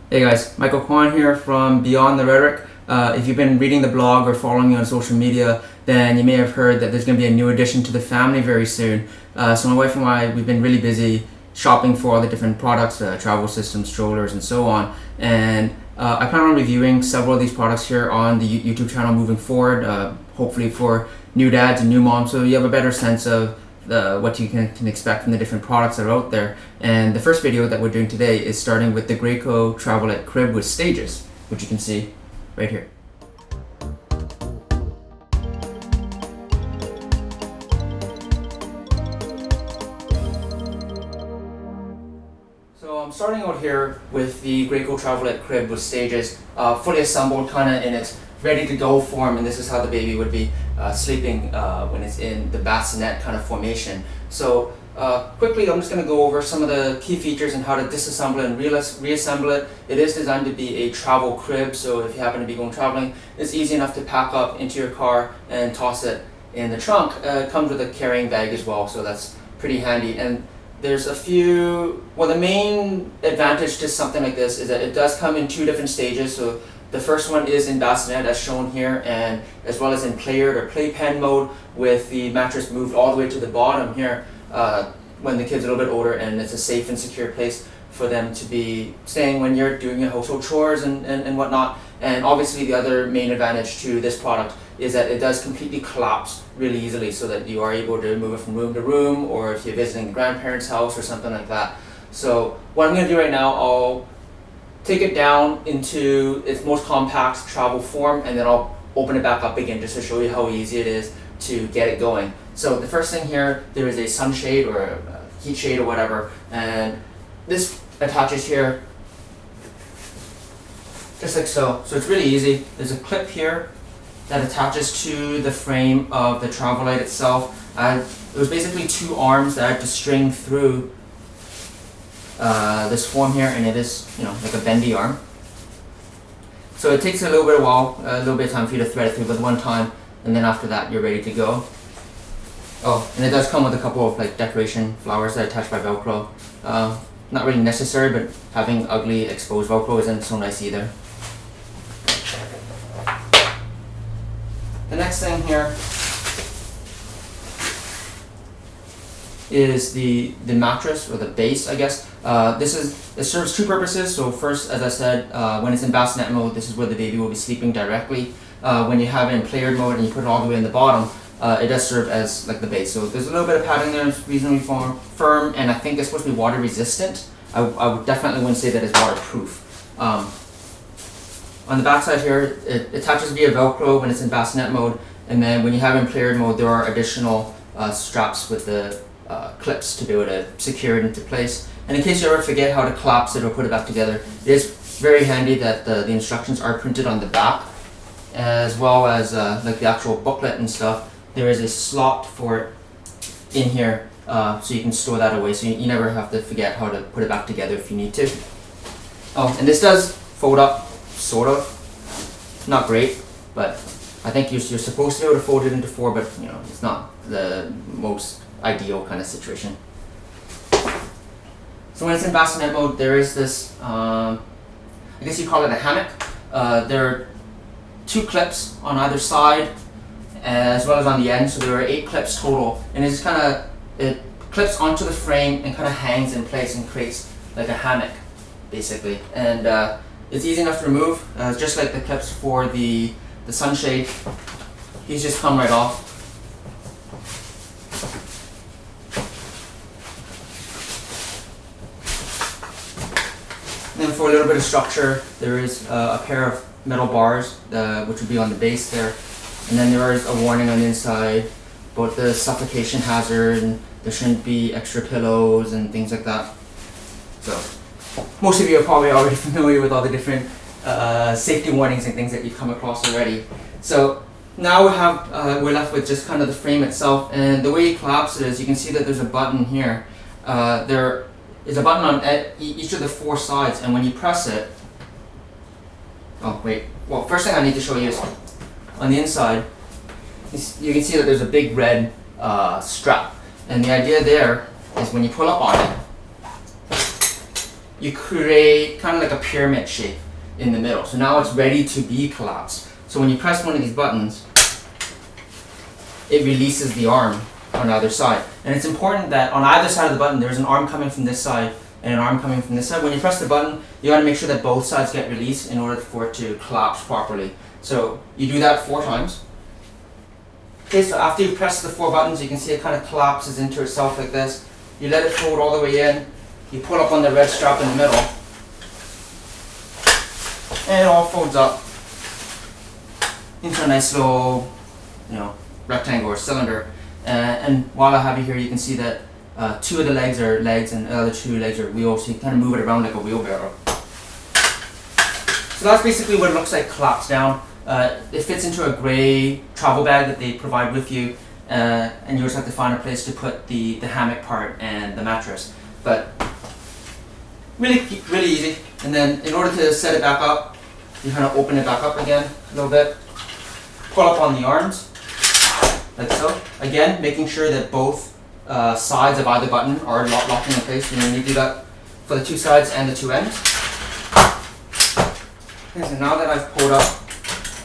Hey guys, Michael Kwan here from Beyond the Rhetoric. If you've been reading the blog or following me on social media, then you may have heard that there's going to be a new addition to the family very soon. So my wife and I, we've been really busy shopping for all the different products, travel systems, strollers, and so on. And I plan on reviewing several of these products here on the YouTube channel moving forward, hopefully for new dads and new moms, so you have a better sense of what you can expect from the different products that are out there. And the first video that we're doing today is starting with the Graco Travelette crib with stages, which you can see right here. So I'm starting out here with the Graco Travelette crib with stages, fully assembled, kind of in its ready to go form, and this is how the baby would be sleeping when it's in the bassinet kind of formation. So quickly, I'm just going to go over some of the key features and how to disassemble and reassemble it. It is designed to be a travel crib, so if you happen to be going traveling, it's easy enough to pack up into your car and toss it in the trunk. It comes with a carrying bag as well, so that's pretty handy. And there's a few, well, the main advantage to something like this is that it does come in two different stages. So the first one is in bassinet as shown here, and as well as in playard or playpen mode with the mattress moved all the way to the bottom here when the kid's a little bit older and it's a safe and secure place for them to be staying when you're doing your household chores and whatnot. And obviously the other main advantage to this product is that it does completely collapse really easily, so that you are able to move it from room to room, or if you're visiting a grandparent's house or something like that. So what I'm going to do right now, I'll take it down into its most compact travel form, and then I'll open it back up again just to show you how easy it is to get it going. So the first thing here, there is a sunshade or a heat shade or whatever, and this attaches here just like so. So it's really easy. There's a clip here that attaches to the frame of the Travelite itself. It was basically two arms that I had to string through this form here, and it is, like a bendy arm. So it takes a little bit of time for you to thread it through with one time, and then after that you're ready to go. Oh, and it does come with a couple of like decoration flowers that attach by Velcro. Not really necessary, but having ugly exposed Velcro isn't so nice either. The next thing here is the mattress, or the base, I guess. It serves two purposes. So first, as I said, when it's in bassinet mode, this is where the baby will be sleeping directly. When you have it in playard mode and you put it all the way in the bottom, it does serve as like the base. So there's a little bit of padding there, it's reasonably firm, and I think it's supposed to be water resistant. I would definitely wouldn't say that it's waterproof. On the back side here, it attaches via Velcro when it's in bassinet mode, and then when you have it in playard mode, there are additional straps with the clips to be able to secure it into place. And in case you ever forget how to collapse it or put it back together, it is very handy that the instructions are printed on the back, as well as like the actual booklet and stuff. There is a slot for it in here, so you can store that away, so you never have to forget how to put it back together if you need to. Oh, and this does fold up, sort of. Not great, but I think you're supposed to be able to fold it into four, but it's not the most ideal kind of situation. So when it's in bassinet mode, there is this, I guess you call it a hammock. There are two clips on either side, as well as on the end, so there are 8 clips total, and it clips onto the frame and kind of hangs in place and creates like a hammock, basically. And it's easy enough to remove, just like the clips for the sunshade. These just come right off. And then for a little bit of structure, there is a pair of metal bars, which would be on the base there. And then there is a warning on the inside about the suffocation hazard, and there shouldn't be extra pillows and things like that. So most of you are probably already familiar with all the different safety warnings and things that you've come across already. So now we're left with just kind of the frame itself, and the way you collapse it is, you can see that there's a button here. There is a button on each of the 4 sides, and when you press it, first thing I need to show you is on the inside, you can see that there's a big red strap, and the idea there is when you pull up on it, you create kind of like a pyramid shape in the middle. So now it's ready to be collapsed. So when you press one of these buttons, it releases the arm on either side. And it's important that on either side of the button, there's an arm coming from this side and an arm coming from this side. When you press the button, you got to make sure that both sides get released in order for it to collapse properly. So you do that 4 times. Okay, so after you press the 4 buttons, you can see it kind of collapses into itself like this. You let it fold all the way in. You pull up on the red strap in the middle, and it all folds up into a nice little, rectangle or cylinder. And while I have you here, you can see that 2 of the legs are legs and the other 2 legs are wheels, so you kind of move it around like a wheelbarrow. So that's basically what it looks like collapsed down. It fits into a gray travel bag that they provide with you, and you just have to find a place to put the hammock part and the mattress. But really easy. And then in order to set it back up, you kind of open it back up again a little bit, pull up on the arms, like so. Again, making sure that both sides of either button are locking in place. And you need to do that for the 2 sides and the 2 ends. Okay, so now that I've pulled up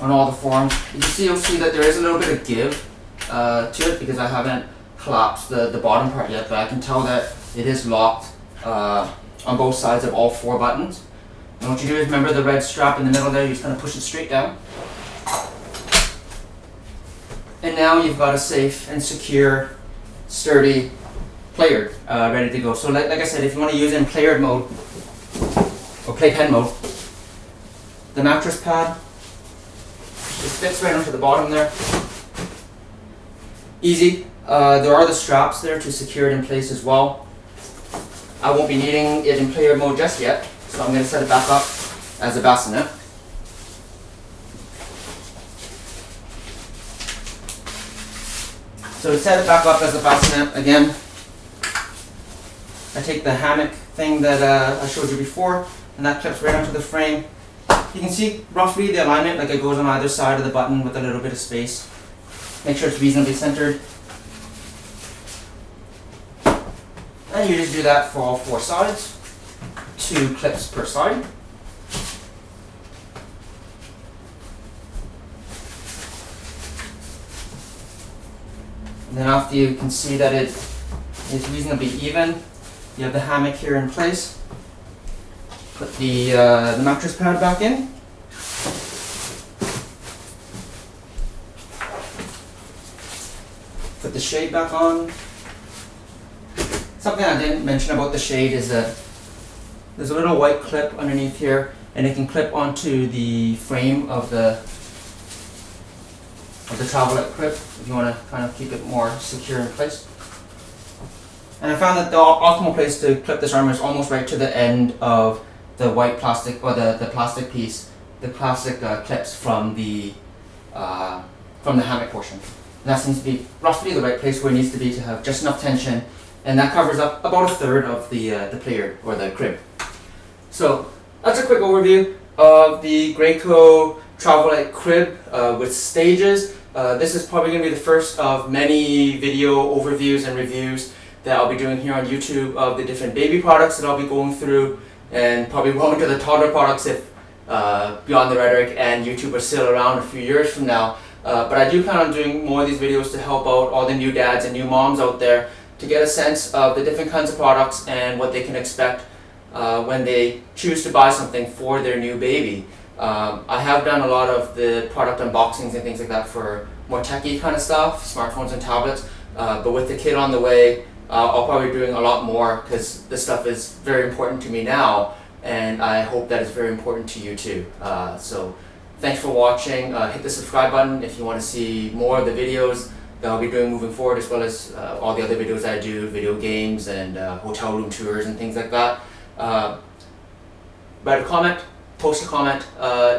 on all the forms, you'll see that there is a little bit of give to it because I haven't collapsed the bottom part yet, but I can tell that it is locked on both sides of all 4 buttons. And what you do is remember the red strap in the middle there, you just kind of push it straight down. And now you've got a safe and secure, sturdy player ready to go. So like I said, if you want to use it in player mode or playpen mode, the mattress pad just fits right onto the bottom there. Easy. There are the straps there to secure it in place as well. I won't be needing it in player mode just yet, so I'm going to set it back up as a bassinet. So to set it back up as a bassinet, again, I take the hammock thing that I showed you before, and that clips right onto the frame. You can see roughly the alignment, like it goes on either side of the button with a little bit of space. Make sure it's reasonably centered. And you just do that for all 4 sides. 2 clips per side. And then after you can see that it is reasonably even, you have the hammock here in place. Put the mattress pad back in. Put the shade back on. Something I didn't mention about the shade is that there's a little white clip underneath here, and it can clip onto the frame of the traveler crib if you want to kind of keep it more secure in place. And I found that the optimal place to clip this armor is almost right to the end of the white plastic, or the plastic piece, the plastic clips from the hammock portion. And that seems to be roughly the right place where it needs to be to have just enough tension, and that covers up about 1/3 of the player or the crib. So that's a quick overview of the Graco Travelite crib with stages. This is probably going to be the first of many video overviews and reviews that I'll be doing here on YouTube of the different baby products that I'll be going through, and probably going to the toddler products if Beyond the Rhetoric and YouTube are still around a few years from now. But I do plan on doing more of these videos to help out all the new dads and new moms out there to get a sense of the different kinds of products and what they can expect when they choose to buy something for their new baby. I have done a lot of the product unboxings and things like that for more techie kind of stuff, smartphones and tablets, but with the kid on the way, I'll probably be doing a lot more because this stuff is very important to me now, and I hope that it's very important to you too. So thanks for watching. Hit the subscribe button if you want to see more of the videos that I'll be doing moving forward, as well as all the other videos I do, video games and hotel room tours and things like that. Write a comment, post a comment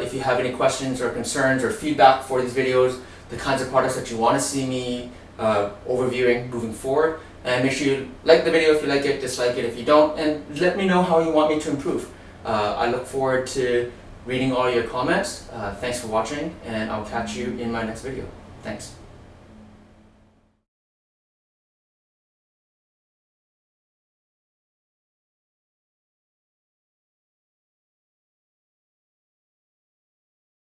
if you have any questions or concerns or feedback for these videos, the kinds of products that you want to see me overviewing moving forward. And make sure you like the video if you like it, dislike it if you don't, and let me know how you want me to improve. I look forward to reading all your comments. Thanks for watching, and I'll catch you in my next video. Thanks.